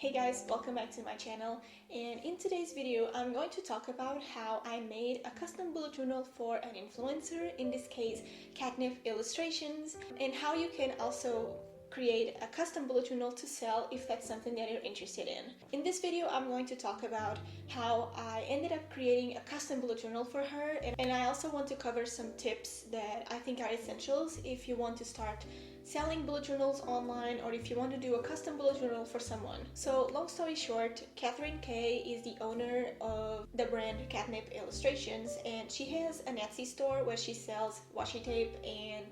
Hey guys, welcome back to my channel, and in today's video I'm going to talk about how I made a custom bullet journal for an influencer, in this case Katnipp Illustrations, and how you can also create a custom bullet journal to sell if that's something that you're interested in. In this video I'm going to talk about how I ended up creating a custom bullet journal for her, and I also want to cover some tips that I think are essentials if you want to start selling bullet journals online or if you want to do a custom bullet journal for someone. So long story short, 𝚑𝚑𝚎𝚑𝚑 is the owner of the brand Katnipp Illustrations, and she has an Etsy store where she sells washi tape and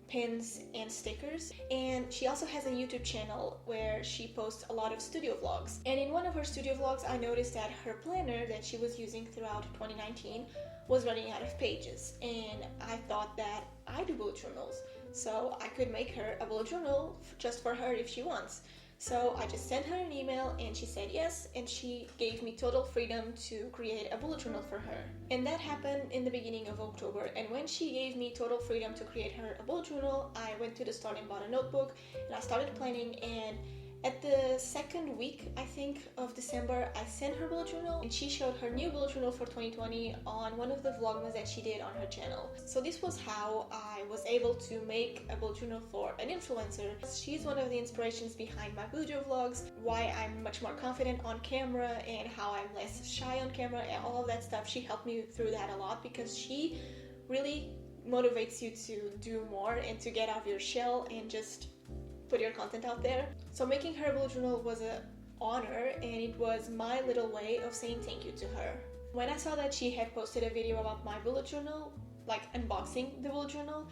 pins and stickers, and she also has a YouTube channel where she posts a lot of studio vlogs. And in one of her studio vlogs I noticed that her planner that she was using throughout 2019 was running out of pages, and I thought that I do bullet journals, so I could make her a bullet journal just for her if she wants. So I just sent her an email and she said yes, and she gave me total freedom to create a bullet journal for her. And that happened in the beginning of October, and when she gave me total freedom to create her a bullet journal, I went to the store and bought a notebook and I started planning, and at the second week, I think, of December, I sent her bullet journal and she showed her new bullet journal for 2020 on one of the vlogmas that she did on her channel. So this was how I was able to make a bullet journal for an influencer. She's one of the inspirations behind my Bujo vlogs, why I'm much more confident on camera and how I'm less shy on camera and all of that stuff. She helped me through that a lot because she really motivates you to do more and to get out of your shell and just put your content out there. So making her bullet journal was an honor, and it was my little way of saying thank you to her. When I saw that she had posted a video about my bullet journal, like unboxing the bullet journal,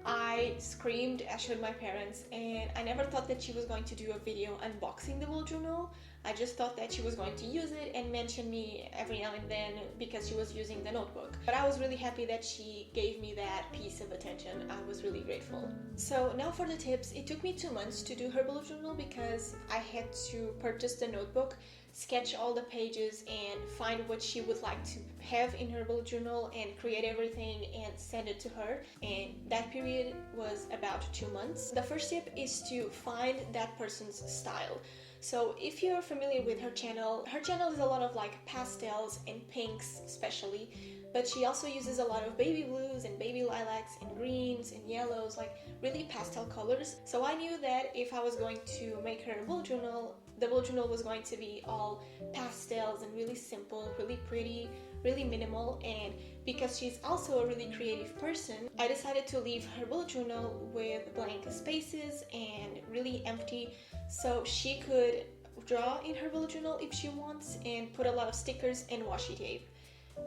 I screamed, I showed my parents, and I never thought that she was going to do a video unboxing the bullet journal. I just thought that she was going to use it and mention me every now and then because she was using the notebook. But I was really happy that she gave me that piece of attention. I was really grateful. So now for the tips. It took me 2 months to do her bullet journal because I had to purchase the notebook, sketch all the pages, and find what she would like to have in her bullet journal and create everything and send it to her, and that period was about 2 months. The first tip is to find that person's style. So if you're familiar with her channel is a lot of like pastels and pinks especially, but she also uses a lot of baby blues and baby lilacs and greens and yellows, like really pastel colors. So I knew that if I was going to make her a bullet journal, the bullet journal was going to be all pastels and really simple, really pretty, really minimal. And because she's also a really creative person, I decided to leave her bullet journal with blank spaces and really empty, so she could draw in her bullet journal if she wants and put a lot of stickers and washi tape,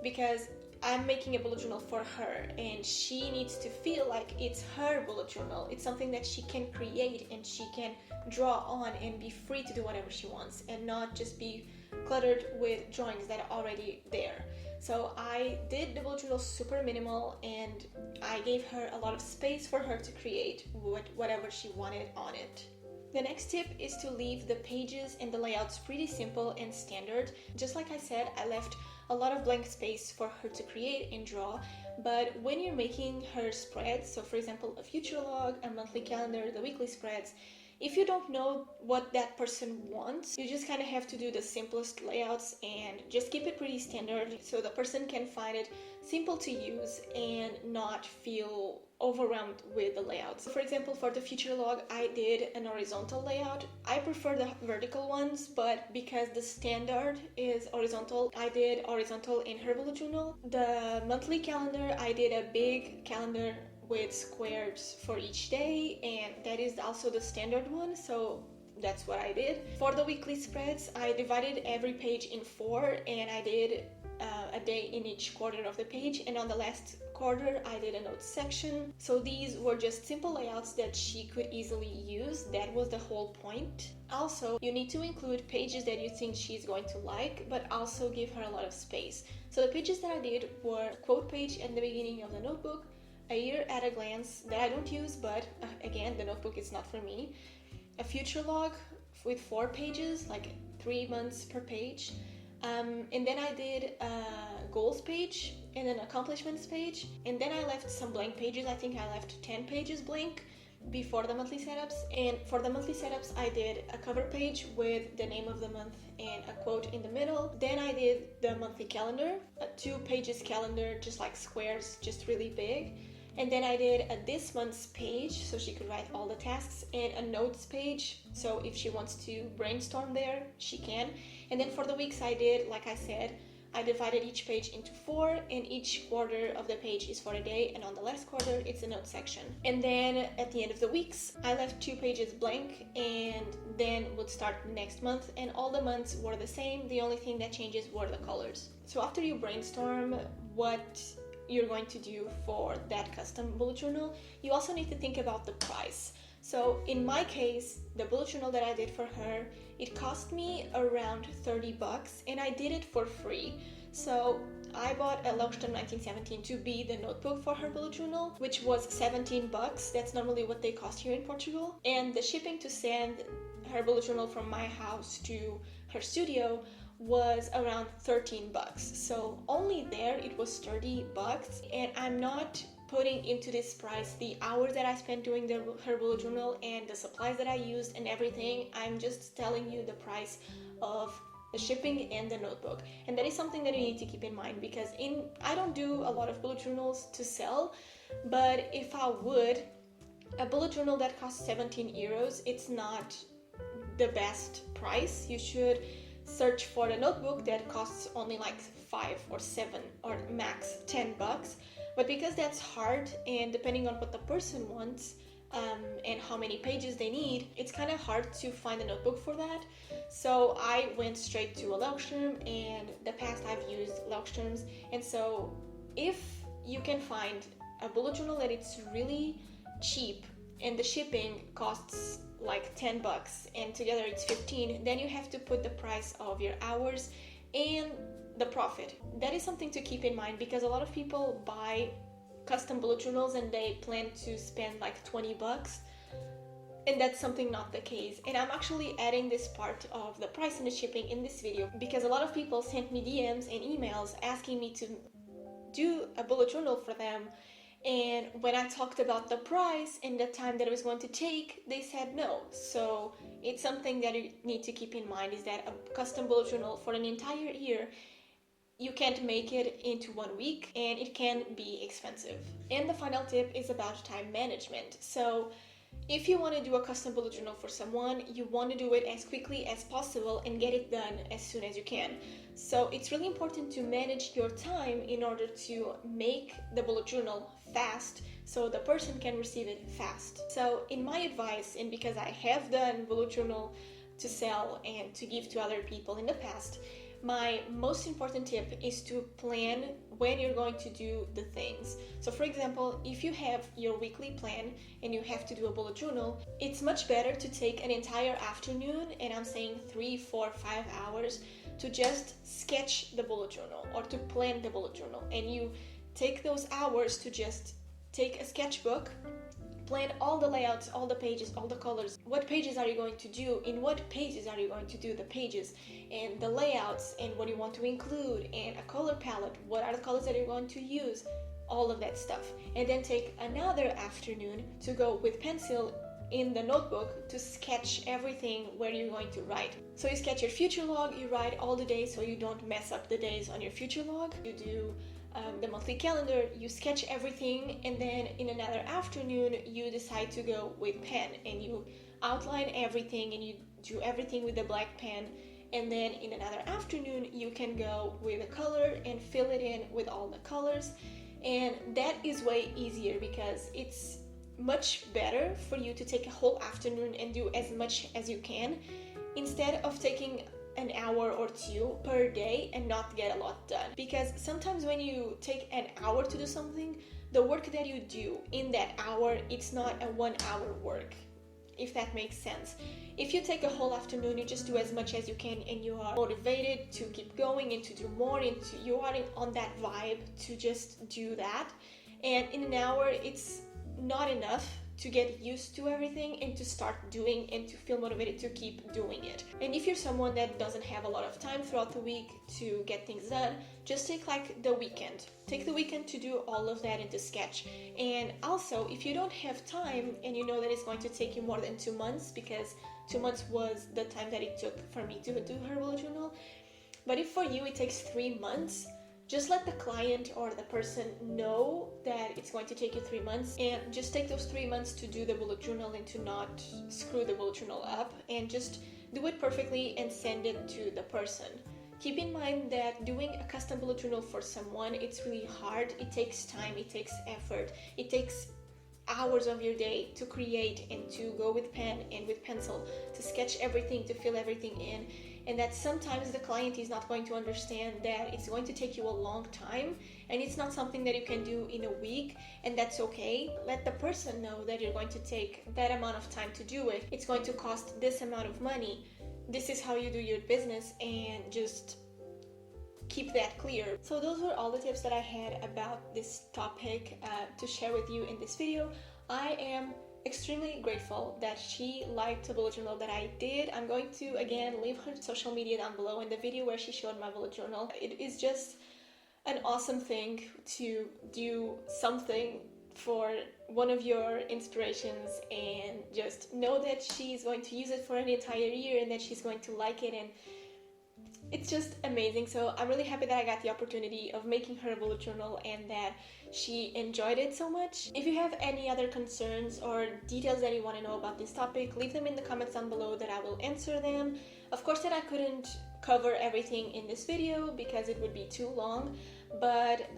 because I'm making a bullet journal for her and she needs to feel like it's her bullet journal. It's something that she can create and she can draw on and be free to do whatever she wants and not just be cluttered with drawings that are already there. So I did the bullet journal super minimal, and I gave her a lot of space for her to create whatever she wanted on it. The next tip is to leave the pages and the layouts pretty simple and standard. Just like I said, I left a lot of blank space for her to create and draw, but when you're making her spreads, so for example a future log, a monthly calendar, the weekly spreads, if you don't know what that person wants, you just kind of have to do the simplest layouts and just keep it pretty standard so the person can find it simple to use and not feel overwhelmed with the layouts. For example, for the future log, I did an horizontal layout. I prefer the vertical ones, but because the standard is horizontal, I did horizontal in her bullet journal. The monthly calendar, I did a big calendar with squares for each day, and that is also the standard one, so that's what I did. For the weekly spreads, I divided every page in 4, and I did a day in each quarter of the page, and on the last quarter I did a notes section. So these were just simple layouts that she could easily use. That was the whole point. Also, you need to include pages that you think she's going to like, but also give her a lot of space. So the pages that I did were quote page at the beginning of the notebook, a year at a glance that I don't use, but again, the notebook is not for me, a future log with 4 pages, like 3 months per page, and then I did a goals page and an accomplishments page, and then I left some blank pages. I think I left 10 pages blank, before the monthly setups, and for the monthly setups I did a cover page with the name of the month and a quote in the middle. Then I did the monthly calendar, a 2 pages calendar, just like squares, just really big. And then I did a this month's page so she could write all the tasks, and a notes page so if she wants to brainstorm there, she can. And then for the weeks I did, like I said, I divided each page into 4, and each quarter of the page is for a day, and on the last quarter it's a note section. And then at the end of the weeks I left 2 pages blank, and then would start next month, and all the months were the same. The only thing that changes were the colors. So after you brainstorm what you're going to do for that custom bullet journal, you also need to think about the price. So in my case, the bullet journal that I did for her, it cost me around 30 bucks, and I did it for free. So I bought a 𝚑𝚘𝚎𝚘𝚗𝚜 1917 to be the notebook for her bullet journal, which was 17 bucks. That's normally what they cost here in Portugal. And the shipping to send her bullet journal from my house to her studio was around 13 bucks. So only there it was 30 bucks, and I'm not putting into this price the hours that I spent doing her bullet journal and the supplies that I used and everything. I'm just telling you the price of the shipping and the notebook, and that is something that you need to keep in mind, because I don't do a lot of bullet journals to sell, but if I would, a bullet journal that costs 17 euros, it's not the best price. You should search for a notebook that costs only like 5 or 7 or max 10 bucks. But because that's hard, and depending on what the person wants and how many pages they need, it's kind of hard to find a notebook for that. So I went straight to a 𝚑𝚘𝚎𝚘𝚜, and the past I've used 𝚑𝚑𝚘𝚎𝚘𝚜s. And so if you can find a bullet journal that it's really cheap and the shipping costs like 10 bucks and together it's 15, then you have to put the price of your hours and the profit. That is something to keep in mind, because a lot of people buy custom bullet journals and they plan to spend like 20 bucks, and that's something not the case. And I'm actually adding this part of the price and the shipping in this video because a lot of people sent me DMs and emails asking me to do a bullet journal for them, and when I talked about the price and the time that it was going to take, they said no. So it's something that you need to keep in mind, is that a custom bullet journal for an entire year, you can't make it into 1 week, and it can be expensive. And the final tip is about time management. So if you want to do a custom bullet journal for someone, you want to do it as quickly as possible and get it done as soon as you can. So it's really important to manage your time in order to make the bullet journal fast so the person can receive it fast. So in my advice, and because I have done bullet journal to sell and to give to other people in the past, my most important tip is to plan when you're going to do the things. So for example, if you have your weekly plan and you have to do a bullet journal, it's much better to take an entire afternoon, and I'm saying 3, 4, 5 hours, to just sketch the bullet journal or to plan the bullet journal. And you take those hours to just take a sketchbook, plan all the layouts, all the pages, all the colors. What pages are you going to do? In what pages are you going to do the pages? And the layouts, and what you want to include, and a color palette. What are the colors that you're going to use? All of that stuff. And then take another afternoon to go with pencil in the notebook to sketch everything where you're going to write. So you sketch your future log, you write all the days so you don't mess up the days on your future log. You do the monthly calendar, you sketch everything, and then in another afternoon you decide to go with pen and you outline everything and you do everything with the black pen. And then in another afternoon you can go with a color and fill it in with all the colors. And that is way easier because it's much better for you to take a whole afternoon and do as much as you can, instead of taking an hour or 2 per day and not get a lot done. Because sometimes when you take an hour to do something, the work that you do in that hour, it's not a 1 hour work, if that makes sense. If you take a whole afternoon, you just do as much as you can and you are motivated to keep going and to do more, and you are on that vibe to just do that. And in an hour, it's not enough to get used to everything and to start doing and to feel motivated to keep doing it. And if you're someone that doesn't have a lot of time throughout the week to get things done, just take like the weekend. Take the weekend to do all of that and to sketch. And also, if you don't have time and you know that it's going to take you more than 2 months, because 2 months was the time that it took for me to do her bullet journal, but if for you it takes 3 months, just let the client or the person know that it's going to take you 3 months, and just take those 3 months to do the bullet journal and to not screw the bullet journal up, and just do it perfectly and send it to the person. Keep in mind that doing a custom bullet journal for someone, it's really hard. It takes time, it takes effort, it takes hours of your day to create and to go with pen and with pencil, to sketch everything, to fill everything in, and that sometimes the client is not going to understand that it's going to take you a long time and it's not something that you can do in a week, and that's okay. Let the person know that you're going to take that amount of time to do it. It's going to cost this amount of money. This is how you do your business, and just keep that clear. So those were all the tips that I had about this topic to share with you in this video. I am extremely grateful that she liked the bullet journal that I did. I'm going to again leave her social media down below in the video where she showed my bullet journal. It is just an awesome thing to do something for one of your inspirations and just know that she's going to use it for an entire year and that she's going to like it, and it's just amazing. So I'm really happy that I got the opportunity of making her a bullet journal and that she enjoyed it so much. If you have any other concerns or details that you want to know about this topic, leave them in the comments down below that I will answer them. Of course that I couldn't cover everything in this video because it would be too long, but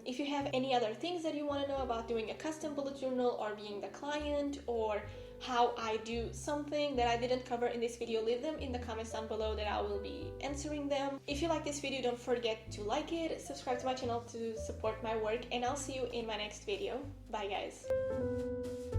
if you have any other things that you want to know about doing a custom bullet journal or being the client, or how I do something that I didn't cover in this video, leave them in the comments down below that I will be answering them. If you like this video, don't forget to like it, subscribe to my channel to support my work, and I'll see you in my next video. Bye guys!